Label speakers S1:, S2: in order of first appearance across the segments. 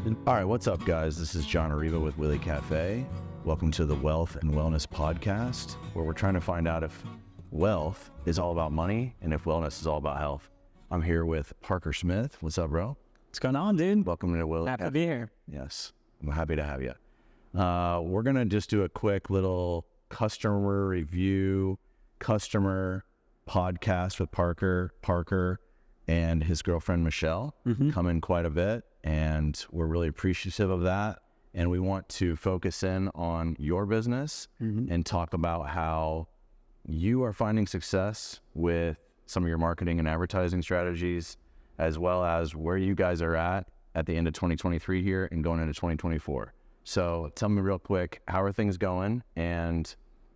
S1: All right, what's up, guys? This is John Arriba with WILLY Cafe. Welcome to the Wealth and Wellness Podcast, where we're trying to find out if wealth is all about money and if wellness is all about health. I'm here with Parker Smith. What's up, bro?
S2: What's going on, dude?
S1: Welcome to WILLY.
S2: Happy to be here.
S1: Yes, I'm happy to have you. We're going to just do a quick little customer review, customer podcast with Parker. Parker and his girlfriend, Michelle, come in quite a bit, and we're really appreciative of that. And we want to focus in on your business and talk about how you are finding success with some of your marketing and advertising strategies, as well as where you guys are at the end of 2023 here and going into 2024. So tell me real quick, how are things going, and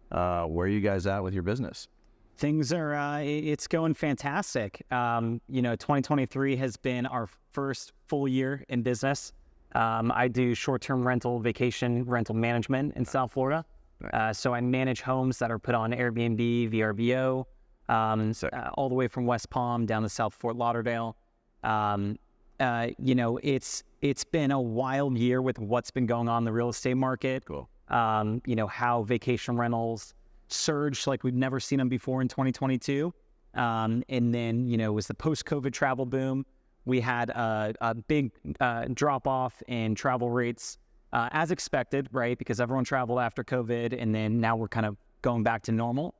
S1: where are you guys at with your business?
S2: Things are, it's going fantastic. 2023 has been our first full year in business. I do short-term vacation rental management in South Florida. So I manage homes that are put on Airbnb, VRBO, all the way from West Palm down to South Fort Lauderdale. It's been a wild year with what's been going on in the real estate market.
S1: Cool.
S2: How vacation rentals surged like we've never seen them before in 2022. And then, it was the post-COVID travel boom. We had a big drop-off in travel rates as expected, right? Because everyone traveled after COVID, and then now we're kind of going back to normal.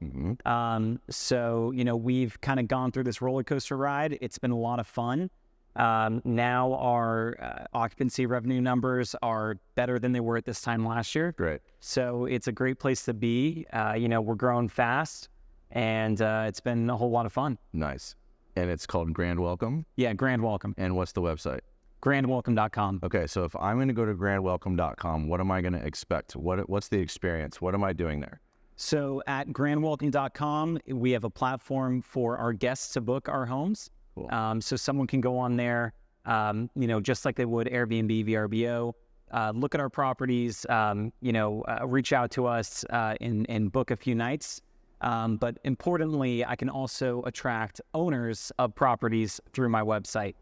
S2: So, we've kind of gone through this roller coaster ride. It's been a lot of fun. Now our occupancy revenue numbers are better than they were at this time last year.
S1: Great.
S2: So it's a great place to be. We're growing fast, and it's been a whole lot of fun.
S1: Nice. And it's called Grand Welcome?
S2: Yeah, Grand Welcome.
S1: And what's the website?
S2: GrandWelcome.com.
S1: Okay, so if I'm going to go to GrandWelcome.com, what am I going to expect? What's the experience? What am I doing there?
S2: So at GrandWelcome.com, we have a platform for our guests to book our homes. Cool. So someone can go on there, just like they would Airbnb, VRBO, look at our properties, reach out to us and book a few nights. But importantly, I can also attract owners of properties through my website.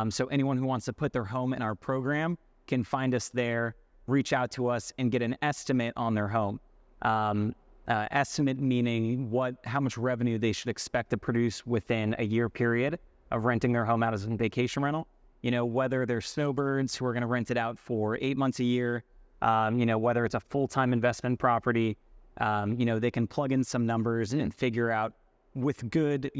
S2: So anyone who wants to put their home in our program can find us there, reach out to us, and get an estimate on their home. Estimate meaning how much revenue they should expect to produce within a year period of renting their home out as a vacation rental. Whether they're snowbirds who are going to rent it out for 8 months a year, whether it's a full-time investment property, they can plug in some numbers and figure out with good,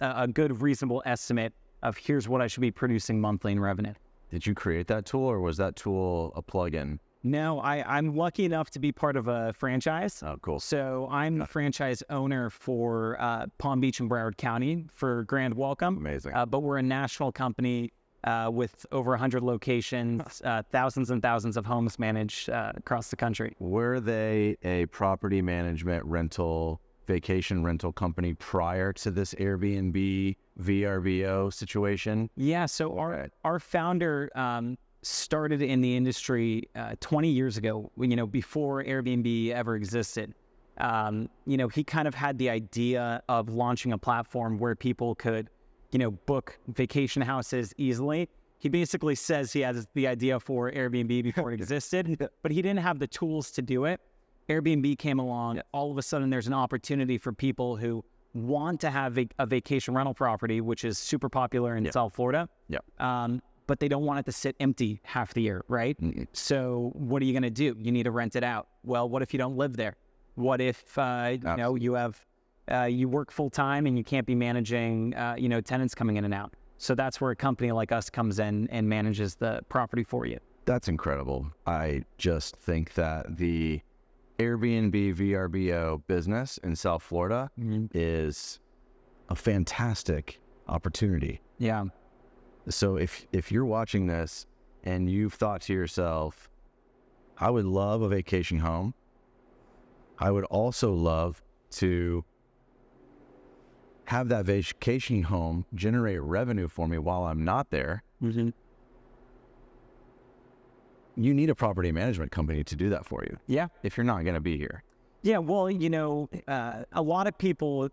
S2: a good reasonable estimate of here's what I should be producing monthly in revenue.
S1: Did you create that tool, or was that tool a plugin?
S2: No, I'm lucky enough to be part of a franchise.
S1: Oh, cool.
S2: So I'm the franchise owner for Palm Beach and Broward County for Grand Welcome.
S1: Amazing.
S2: But we're a national company with over 100 locations, thousands and thousands of homes managed across the country.
S1: Were they a property management vacation rental company prior to this Airbnb, VRBO situation?
S2: Yeah, so our founder started in the industry 20 years ago, before Airbnb ever existed. He kind of had the idea of launching a platform where people could, book vacation houses easily. He basically says he has the idea for Airbnb before it existed, but he didn't have the tools to do it. Airbnb came along. All of a sudden, there's an opportunity for people who want to have a vacation rental property, which is super popular in South Florida. But they don't want it to sit empty half the year, right? So what are you going to do? You need to rent it out. Well, what if you don't live there? What if you work full time and you can't be managing tenants coming in and out? So that's where a company like us comes in and manages the property for you.
S1: That's incredible. I just think that the Airbnb VRBO business in South Florida is a fantastic opportunity.
S2: Yeah.
S1: So if you're watching this and you've thought to yourself, I would love a vacation home. I would also love to have that vacation home generate revenue for me while I'm not there. You need a property management company to do that for you.
S2: Yeah.
S1: If you're not going to be here.
S2: Yeah, well, a lot of people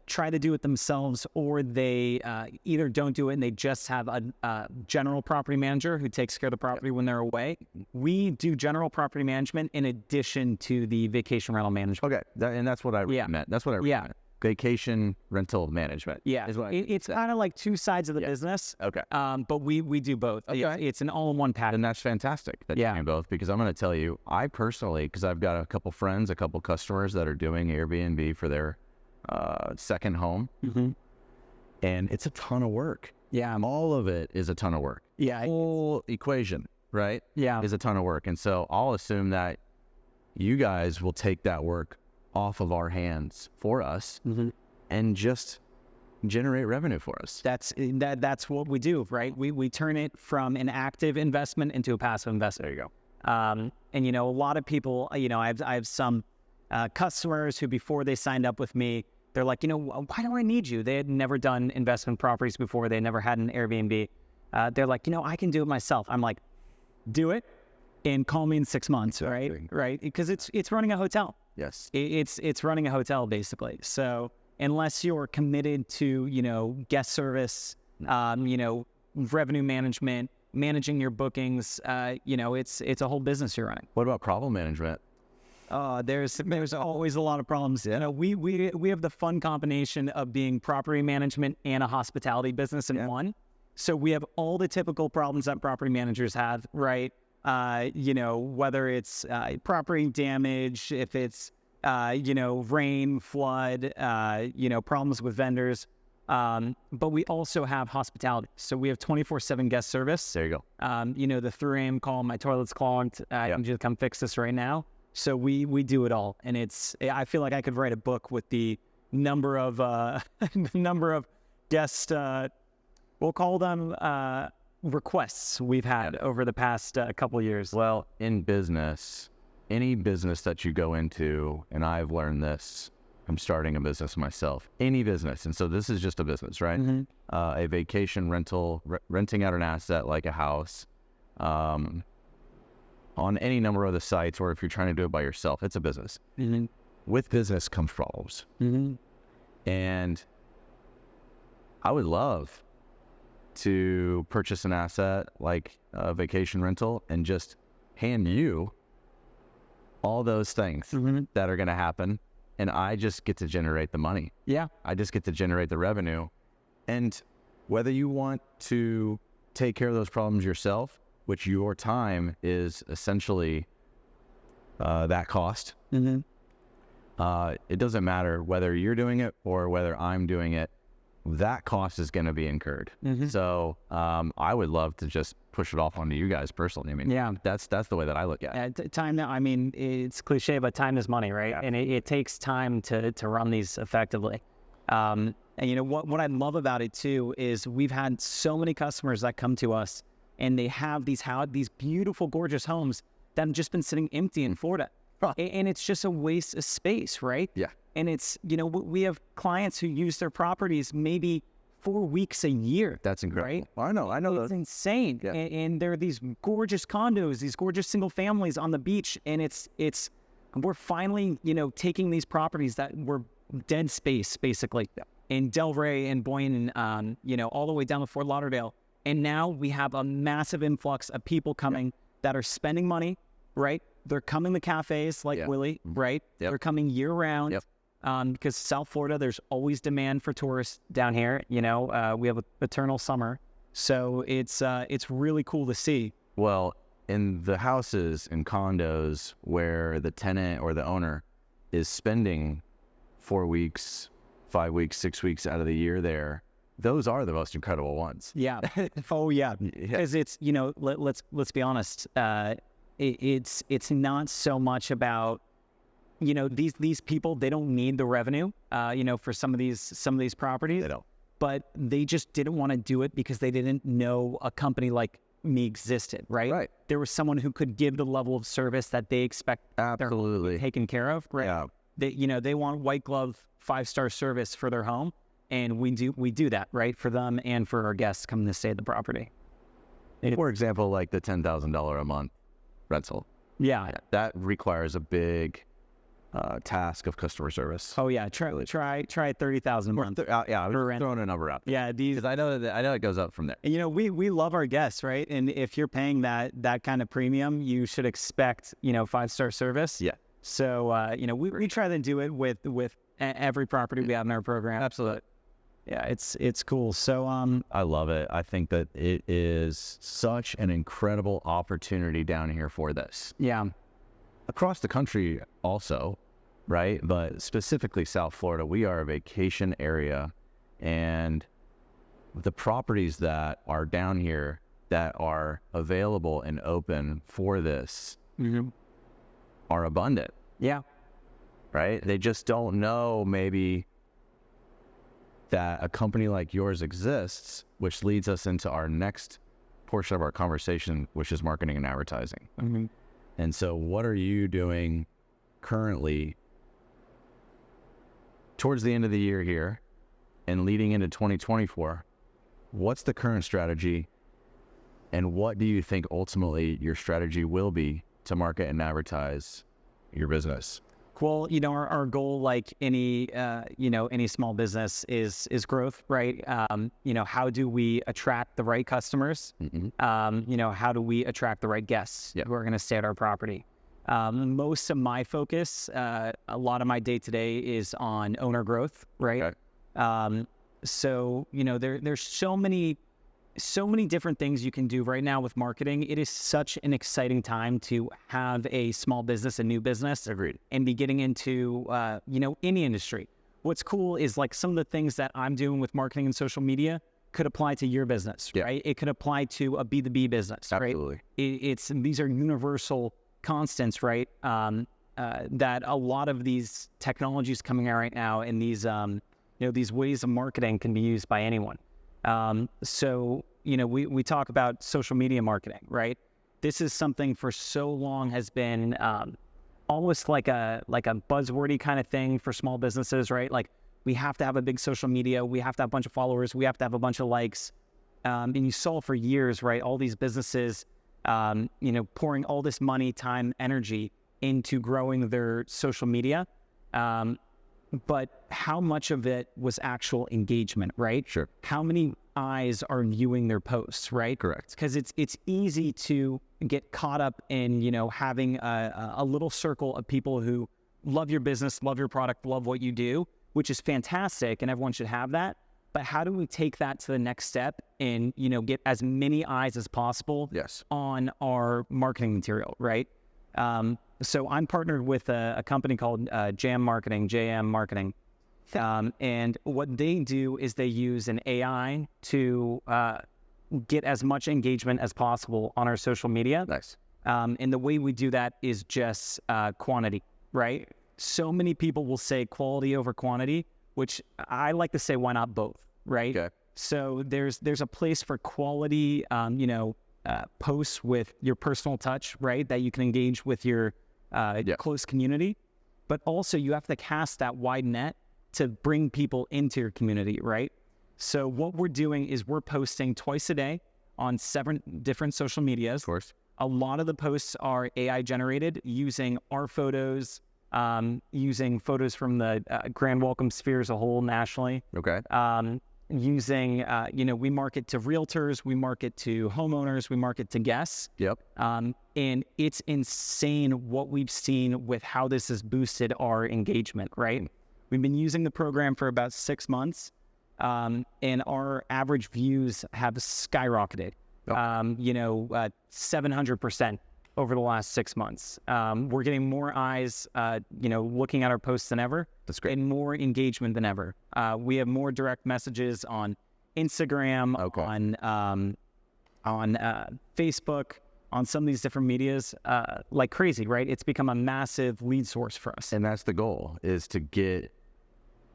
S2: try to do it themselves, or they either don't do it and they just have a general property manager who takes care of the property when they're away. We do general property management in addition to the vacation rental management.
S1: Okay, and that's what I meant. That's what I meant. Vacation rental management.
S2: Yeah, it's kind of like two sides of the business.
S1: Okay.
S2: But we do both.
S1: Okay.
S2: It's an all-in-one package.
S1: And that's fantastic that you do both, because I'm going to tell you, I personally, because I've got a couple friends, a couple customers that are doing Airbnb for their second home, and it's a ton of work.
S2: Yeah.
S1: All of it is a ton of work.
S2: Yeah.
S1: The whole equation, right?
S2: Yeah.
S1: Is a ton of work. And so I'll assume that you guys will take that work off of our hands for us and just generate revenue for us.
S2: That's what we do, right? We turn it from an active investment into a passive investment.
S1: There you go.
S2: And a lot of people, I have some customers who, before they signed up with me, they're like, why do I need you? They had never done investment properties before. They never had an Airbnb. They're like, I can do it myself. I'm like, do it and call me in 6 months, right? Because it's running a hotel.
S1: Yes.
S2: It's running a hotel, basically. So unless you're committed to, guest service, revenue management, managing your bookings, it's a whole business you're running.
S1: What about problem management?
S2: There's always a lot of problems. We have the fun combination of being property management and a hospitality business in one. So we have all the typical problems that property managers have, right? Whether it's property damage, if it's rain, flood, problems with vendors. But we also have hospitality. So we have 24/7 guest service.
S1: There you go.
S2: The 3 a.m. call, my toilet's clogged. I need you to come fix this right now. So we do it all. And I feel like I could write a book with the number of guest, we'll call them requests we've had over the past couple of years.
S1: Well, in business, any business that you go into, and I've learned this, I'm starting a business myself, any business. And so this is just a business, right? A vacation rental, renting out an asset like a house, on any number of the sites, or if you're trying to do it by yourself, it's a business. With business comes problems. And I would love to purchase an asset like a vacation rental and just hand you all those things that are going to happen, and I just get to generate the money. I just get to generate the revenue. And whether you want to take care of those problems yourself, which your time is essentially that cost, it doesn't matter whether you're doing it or whether I'm doing it, that cost is going to be incurred. So I would love to just push it off onto you guys personally. I mean, that's the way that I look at it.
S2: Time now, I mean, it's cliche, but time is money, right? And it takes time to run these effectively. And what I love about it too is we've had so many customers that come to us and they have these beautiful, gorgeous homes that have just been sitting empty in Florida. And it's just a waste of space, right? And it's, we have clients who use their properties maybe 4 weeks a year.
S1: That's incredible.
S2: Right?
S1: I know.
S2: It's
S1: those.
S2: insane. And there are these gorgeous condos, these gorgeous single families on the beach. And we're finally, taking these properties that were dead space, basically, in Delray and Boynton, all the way down to Fort Lauderdale. And now we have a massive influx of people coming that are spending money, right? They're coming to cafes like WILLY, right? They're coming year round. Because South Florida, there's always demand for tourists down here. We have an eternal summer. So it's really cool to see.
S1: Well, in the houses and condos where the tenant or the owner is spending 4 weeks, 5 weeks, 6 weeks out of the year there, those are the most incredible ones.
S2: Because it's, let's be honest, it's not so much about, these people, they don't need the revenue, for some of these properties.
S1: They don't.
S2: But they just didn't want to do it because they didn't know a company like me existed, right? There was someone who could give the level of service that they expect their home to be taken care of, right? They want white glove 5-star service for their home, and we do that, right, for them and for our guests coming to stay at the property.
S1: For example, like the $10,000 a month rental. That requires a big task of customer service.
S2: Oh yeah, try 30,000 a month.
S1: Yeah, I was
S2: for rent.
S1: throwing a number out there.
S2: Yeah, these.
S1: Because I know it goes up from there.
S2: And, we love our guests, right? And if you're paying that kind of premium, you should expect 5-star service.
S1: Yeah.
S2: So we try to do it with every property we have in our program.
S1: Absolutely.
S2: Yeah, it's cool. So
S1: I love it. I think that it is such an incredible opportunity down here for this.
S2: yeah.
S1: Across the country also, right? But specifically South Florida, we are a vacation area, and the properties that are down here that are available and open for this are abundant.
S2: Yeah.
S1: Right? They just don't know maybe that a company like yours exists, which leads us into our next portion of our conversation, which is marketing and advertising.
S2: Mm-hmm.
S1: And so what are you doing currently towards the end of the year here and leading into 2024? What's the current strategy, and what do you think ultimately your strategy will be to market and advertise your business?
S2: Well, our goal, like any small business, is growth, right? How do we attract the right customers? How do we attract the right guests who are going to stay at our property? Most of my focus, a lot of my day to day is on owner growth, right? Okay. So there's so many different things you can do right now with marketing. It is such an exciting time to have a small business, a new business.
S1: Agreed.
S2: And be getting into, any industry. What's cool is like some of the things that I'm doing with marketing and social media could apply to your business, right? It could apply to a B2B business,
S1: Absolutely.
S2: Right? These are universal constants, right? That a lot of these technologies coming out right now, and these ways of marketing can be used by anyone. So we talk about social media marketing, right? This is something for so long has been almost like a buzzwordy kind of thing for small businesses, right? Like, we have to have a big social media, we have to have a bunch of followers, we have to have a bunch of likes. And you saw for years, right, all these businesses, pouring all this money, time, energy into growing their social media. But how much of it was actual engagement, right?
S1: Sure.
S2: How many eyes are viewing their posts, right?
S1: Correct.
S2: Because it's easy to get caught up in, having a little circle of people who love your business, love your product, love what you do, which is fantastic, and everyone should have that. But how do we take that to the next step and, get as many eyes as possible on our marketing material, right? So I'm partnered with a company called JM Marketing. And what they do is they use an AI to get as much engagement as possible on our social media.
S1: Nice.
S2: And the way we do that is just quantity, right? So many people will say quality over quantity, which I like to say, why not both, right?
S1: Okay.
S2: So there's a place for quality, posts with your personal touch, right? That you can engage with your close community, but also you have to cast that wide net to bring people into your community, right? So what we're doing is we're posting twice a day on 7 different social medias.
S1: Of course.
S2: A lot of the posts are AI generated using our photos, using photos from the Grand Welcome Sphere as a whole nationally.
S1: Okay.
S2: Using, we market to realtors, we market to homeowners, we market to guests.
S1: Yep.
S2: And it's insane what we've seen with how this has boosted our engagement, right? We've been using the program for about 6 months, and our average views have skyrocketed, 700% over the last 6 months. We're getting more eyes, looking at our posts than ever.
S1: That's great.
S2: And more engagement than ever. We have more direct messages on Instagram, on Facebook, on some of these different medias, like crazy, right? It's become a massive lead source for us.
S1: And that's the goal, is to get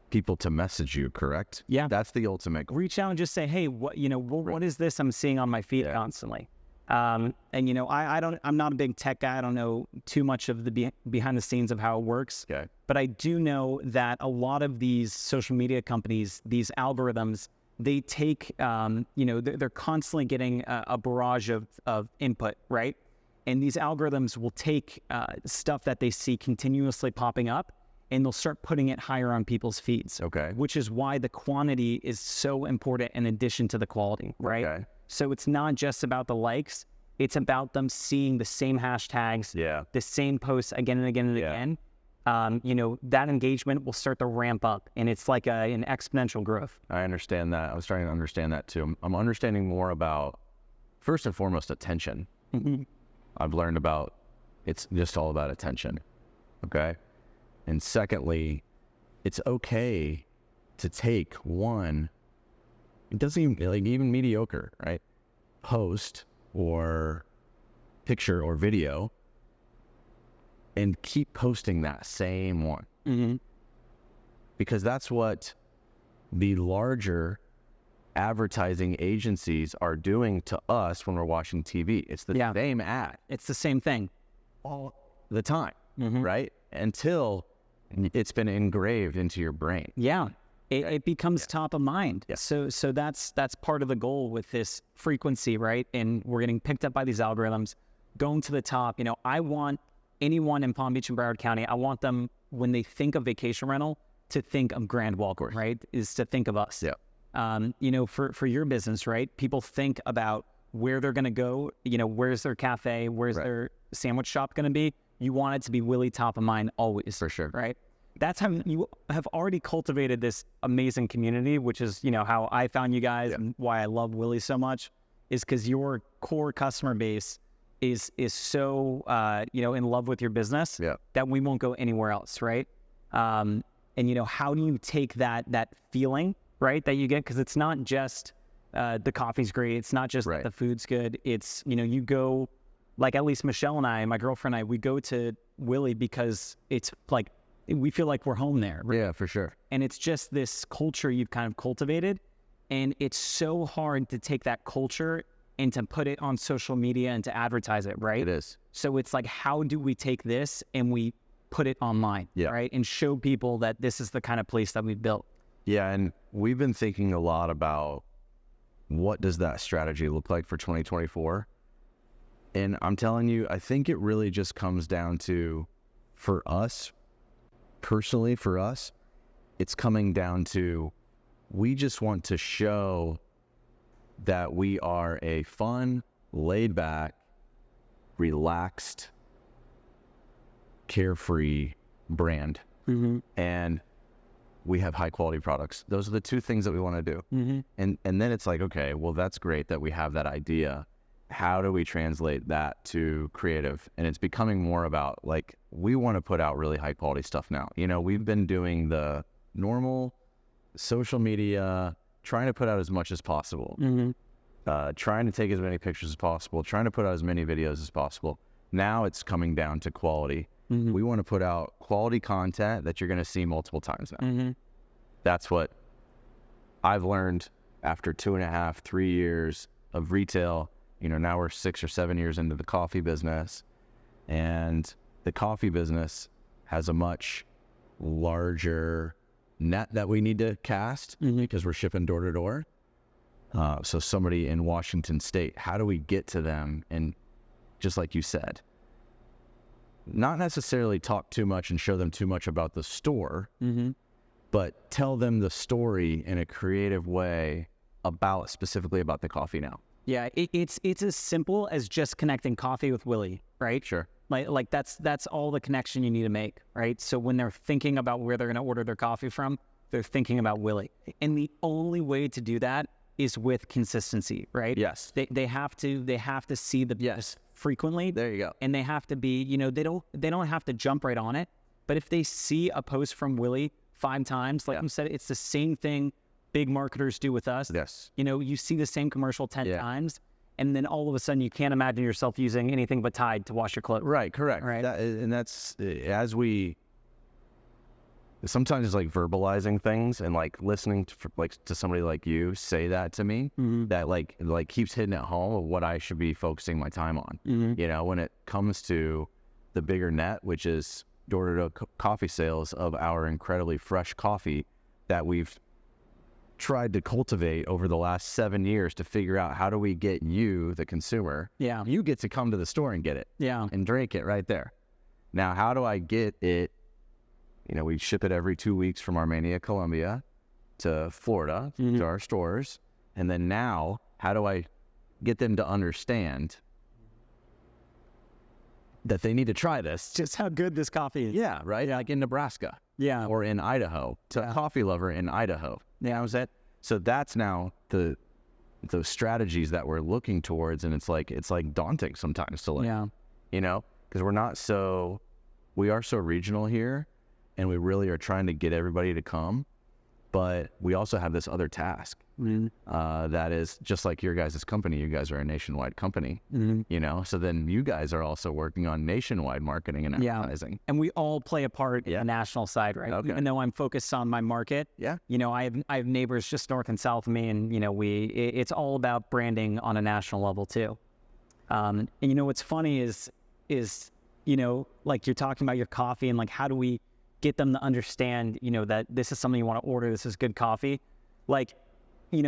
S1: people to message you, correct?
S2: Yeah.
S1: That's the ultimate goal.
S2: Reach out and just say, hey, what is this I'm seeing on my feed constantly? And I'm not a big tech guy. I don't know too much of the behind the scenes of how it works.
S1: Okay.
S2: But I do know that a lot of these social media companies, these algorithms, they take, they're constantly getting a barrage of input, right? And these algorithms will take stuff that they see continuously popping up, and they'll start putting it higher on people's feeds.
S1: Okay.
S2: Which is why the quantity is so important in addition to the quality, right?
S1: Okay.
S2: So it's not just about the likes, it's about them seeing the same hashtags, the same posts again and again and again. That engagement will start to ramp up, and it's like an exponential growth.
S1: I understand that. I was trying to understand that too. I'm understanding more about, first and foremost, attention. I've learned about it's just all about attention. Okay. And secondly, it's okay to take one, it doesn't even, like even mediocre, right? Post or picture or video and keep posting that same one. Because that's what the larger advertising agencies are doing to us when we're watching TV. It's the same ad.
S2: It's the same thing
S1: all the time, right? Until it's been engraved into your brain.
S2: It becomes top of mind. So that's part of the goal with this frequency, right? And we're getting picked up by these algorithms, going to the top. I want anyone in Palm Beach and Broward County, I want them, when they think of vacation rental, to think of Grand Welcome, right? Is to think of us. For your business, right? People think about where they're going to go, where's their cafe, where's their sandwich shop going to be. You want it to be WILLY top of mind always.
S1: For sure.
S2: Right? That's how you have already cultivated this amazing community, which is, how I found you guys and why I love WILLY so much, is because your core customer base is so, in love with your business that we won't go anywhere else, right? And, how do you take that feeling, right, that you get? Because it's not just the coffee's great. It's not just the food's good. It's, you go, like at least Michelle and I, my girlfriend and I, we go to WILLY because it's like, we feel like we're home there. Right?
S1: Yeah, for sure.
S2: And it's just this culture you've kind of cultivated. And it's so hard to take that culture and to put it on social media and to advertise it, right?
S1: It is.
S2: So it's like, how do we take this and we put it online, right? And show people that this is the kind of place that we've built.
S1: Yeah, and we've been thinking a lot about what does that strategy look like for 2024? And I'm telling you, I think it really just comes down to, for us, personally for us, it's coming down to, we just want to show that we are a fun, laid back, relaxed, carefree brand. And we have high quality products. Those are the two things that we want to do. And then it's like, okay, well, that's great that we have that idea. How do we translate that to creative? And it's becoming more about, like, we want to put out really high quality stuff now. We've been doing the normal social media, trying to put out as much as possible, trying to take as many pictures as possible, trying to put out as many videos as possible. Now it's coming down to quality. We want to put out quality content that you're going to see multiple times now. That's what I've learned after 2.5, 3 years of retail. Now we're 6 or 7 years into the coffee business, and the coffee business has a much larger net that we need to cast because we're shipping door to door. So somebody in Washington State, how do we get to them? And just like you said, not necessarily talk too much and show them too much about the store, but tell them the story in a creative way specifically about the coffee now.
S2: Yeah, it's as simple as just connecting coffee with WILLY, right?
S1: Sure.
S2: Like that's all the connection you need to make, right? So when they're thinking about where they're going to order their coffee from, they're thinking about WILLY. And the only way to do that is with consistency, right?
S1: Yes.
S2: They have to see the frequently.
S1: There you go.
S2: And they have to be, they don't have to jump right on it. But if they see a post from WILLY 5 times, like you said, it's the same thing big marketers do with us.
S1: Yes.
S2: You see the same commercial 10 times, and then all of a sudden you can't imagine yourself using anything but Tide to wash your clothes.
S1: Right, correct.
S2: Right.
S1: And that's, sometimes it's like verbalizing things and like listening to somebody like you say that to me, that like keeps hitting at home of what I should be focusing my time on. When it comes to the bigger net, which is door-to-door coffee sales of our incredibly fresh coffee that we've tried to cultivate over the last 7 years to figure out how do we get you, the consumer, you get to come to the store and get it and drink it right there. Now, how do I get it? We ship it every 2 weeks from Armenia, Colombia to Florida to our stores. And then now, how do I get them to understand that they need to try this?
S2: Just how good this coffee is.
S1: Yeah, right? Like in Nebraska.
S2: Yeah.
S1: Or in Idaho. To a coffee lover in Idaho.
S2: Yeah.
S1: Was that? So that's now those strategies that we're looking towards, and it's like daunting sometimes to because we are so regional here, and we really are trying to get everybody to come, but we also have this other task that is just like your guys' company. You guys are a nationwide company, so then you guys are also working on nationwide marketing and advertising.
S2: And we all play a part in the national side, right?
S1: Okay.
S2: Even though I'm focused on my market, I have neighbors just north and south of me, and it's all about branding on a national level too. And what's funny is like you're talking about your coffee, and like how do we get them to understand that this is something you want to order, this is good coffee. Like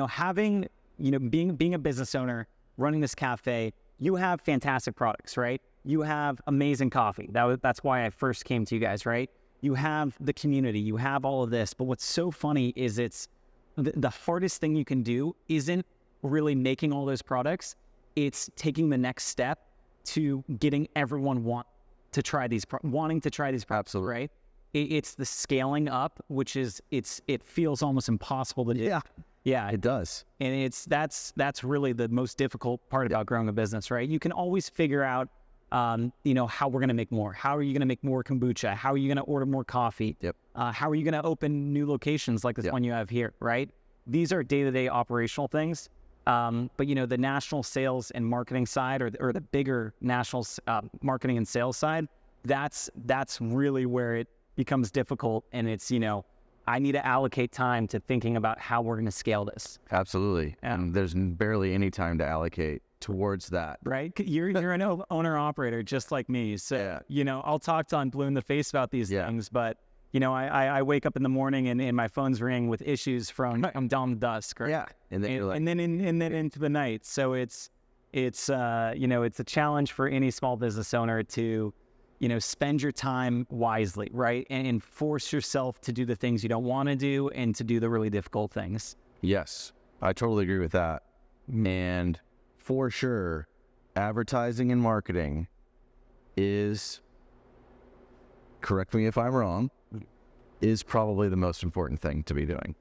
S2: having being a business owner running this cafe, you have fantastic products, right? You have amazing coffee. That's why I first came to you guys, right? You have the community, you have all of this, but what's so funny is it's the hardest thing you can do isn't really making all those products, it's taking the next step to getting everyone wanting to try these products.
S1: Absolutely.
S2: Right? It's the scaling up, which is it feels almost impossible to do. Yeah,
S1: it does.
S2: And that's really the most difficult part about growing a business, right? You can always figure out, how we're going to make more. How are you going to make more kombucha? How are you going to order more coffee? How are you going to open new locations like this one you have here, right? These are day-to-day operational things. But the national sales and marketing side, or the bigger national marketing and sales side, that's really where it becomes difficult, and it's I need to allocate time to thinking about how we're going to scale this.
S1: Absolutely, and there's barely any time to allocate towards that.
S2: Right? You're an owner operator just like me, so I'll talk to blue in the face about these things, but I wake up in the morning and my phone's ringing with issues from dawn to dusk, right?
S1: Yeah, and then
S2: into the night. So it's a challenge for any small business owner to spend your time wisely, right? And force yourself to do the things you don't want to do and to do the really difficult things.
S1: Yes, I totally agree with that. And for sure, advertising and marketing is, correct me if I'm wrong, is probably the most important thing to be doing.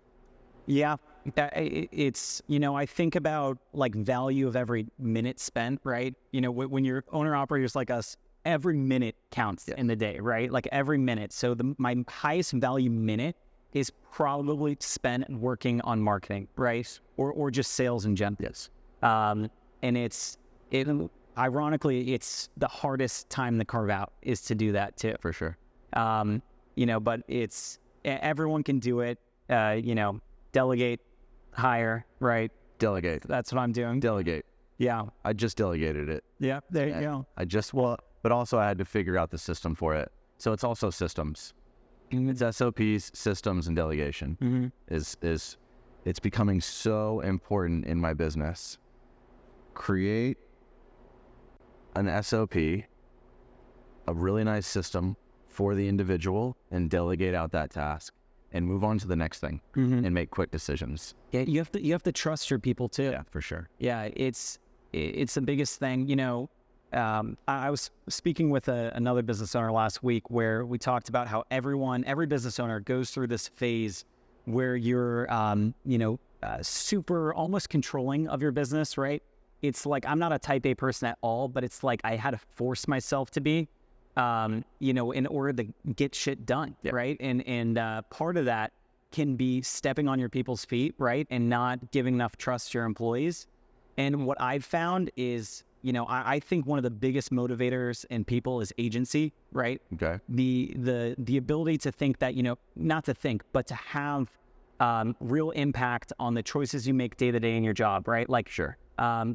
S2: Yeah, it's, I think about like value of every minute spent, right? When you're owner operators like us, every minute counts in the day, right? Like every minute. So my highest value minute is probably spent working on marketing, right? Or just sales in general.
S1: Yes.
S2: And ironically, it's the hardest time to carve out is to do that too.
S1: For sure.
S2: But everyone can do it, delegate, hire, right?
S1: Delegate.
S2: That's what I'm doing.
S1: Delegate.
S2: Yeah.
S1: I just delegated it.
S2: Yeah, there you go.
S1: But also I had to figure out the system for it. So it's also systems. It's SOPs, systems, and delegation it's becoming so important in my business. Create an SOP, a really nice system for the individual, and delegate out that task and move on to the next thing and make quick decisions.
S2: Yeah, you have to trust your people too.
S1: Yeah, for sure.
S2: Yeah, it's the biggest thing. I was speaking with another business owner last week where we talked about how every business owner goes through this phase where you're, super almost controlling of your business, right? It's like, I'm not a type A person at all, but it's like I had to force myself to be, in order to get shit done, right? And part of that can be stepping on your people's feet, right? And not giving enough trust to your employees. And what I've found is, I think one of the biggest motivators in people is agency, right?
S1: Okay.
S2: The ability to think that, not to think, but to have real impact on the choices you make day to day in your job, right? Like,
S1: sure.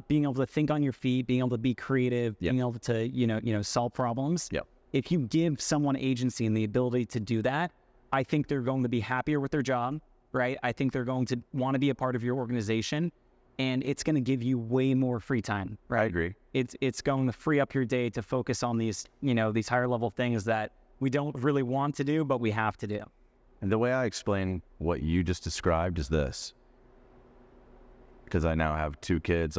S2: Being able to think on your feet, being able to be creative, being able to, solve problems.
S1: Yep.
S2: If you give someone agency and the ability to do that, I think they're going to be happier with their job. right? I think they're going to want to be a part of your organization, and it's going to give you way more free time, right?
S1: I agree.
S2: It's going to free up your day to focus on these, these higher level things that we don't really want to do, but we have to do.
S1: And the way I explain what you just described is this, because I now have 2 kids.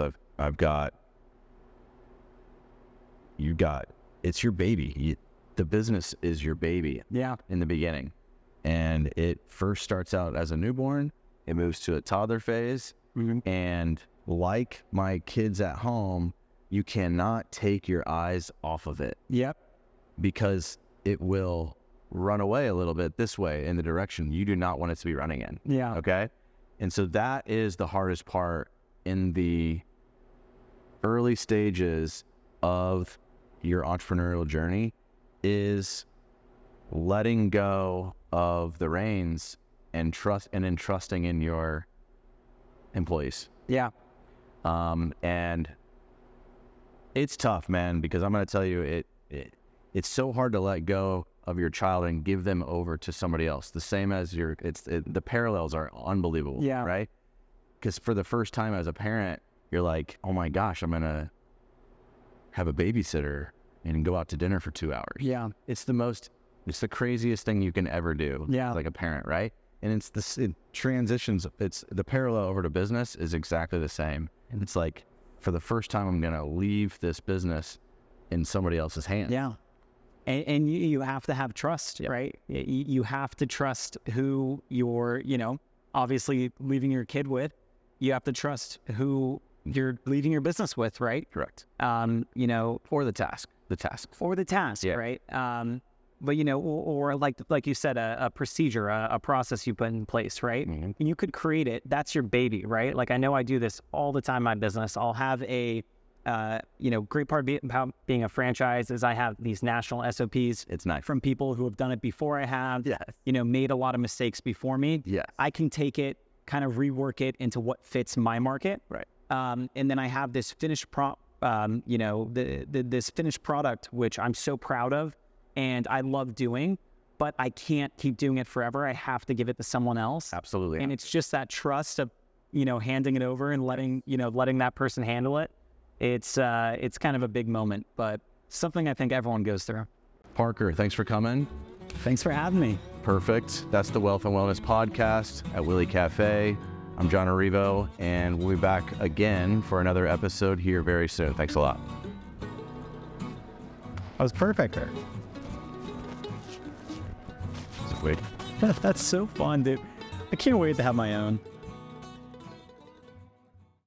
S1: It's your baby. The business is your baby.
S2: Yeah.
S1: In the beginning. And it first starts out as a newborn. It moves to a toddler phase.
S2: Mm-hmm.
S1: And like my kids at home, you cannot take your eyes off of it.
S2: Yep.
S1: Because it will run away a little bit this way in the direction you do not want it to be running in.
S2: Yeah.
S1: Okay. And so that is the hardest part in the early stages of your entrepreneurial journey, is letting go of the reins and entrusting in your employees.
S2: Yeah.
S1: And it's tough, man, because I'm going to tell you, it's so hard to let go of your child and give them over to somebody else. The same as the parallels are unbelievable.
S2: Yeah.
S1: Right? Because for the first time as a parent, you're like, oh my gosh, I'm going to have a babysitter and go out to dinner for 2 hours.
S2: Yeah.
S1: It's the craziest thing you can ever do.
S2: Yeah.
S1: Like a parent, right? And it transitions. It's the parallel over to business is exactly the same. And it's like, for the first time, I'm going to leave this business in somebody else's hands.
S2: Yeah. And you have to have trust, right? You have to trust who you're, obviously leaving your kid with. You have to trust who you're leaving your business with, right?
S1: Correct.
S2: Or the task. Or the task,
S1: Yeah.
S2: right? But, or like you said, a procedure, a process you put in place, right?
S1: Mm-hmm.
S2: And you could create it. That's your baby, right? Like, I know I do this all the time in my business. I'll have great part about being a franchise is I have these national SOPs.
S1: It's nice.
S2: From people who have done it before I have,
S1: Yes.
S2: made a lot of mistakes before me.
S1: Yes.
S2: I can take it, kind of rework it into what fits my market.
S1: Right.
S2: And then I have this finished this finished product, which I'm so proud of and I love doing, but I can't keep doing it forever. I have to give it to someone else.
S1: Absolutely.
S2: And it's just that trust of, handing it over and letting that person handle it. It's kind of a big moment, but something I think everyone goes through.
S1: Parker, thanks for coming.
S2: Thanks for having me.
S1: Perfect. That's the Wealth and Wellness Podcast at Willy Cafe. I'm John Arrivo, and we'll be back again for another episode here very soon. Thanks a lot.
S2: I was perfect there.
S1: Wait.
S2: That's so fun, dude. I can't wait to have my own.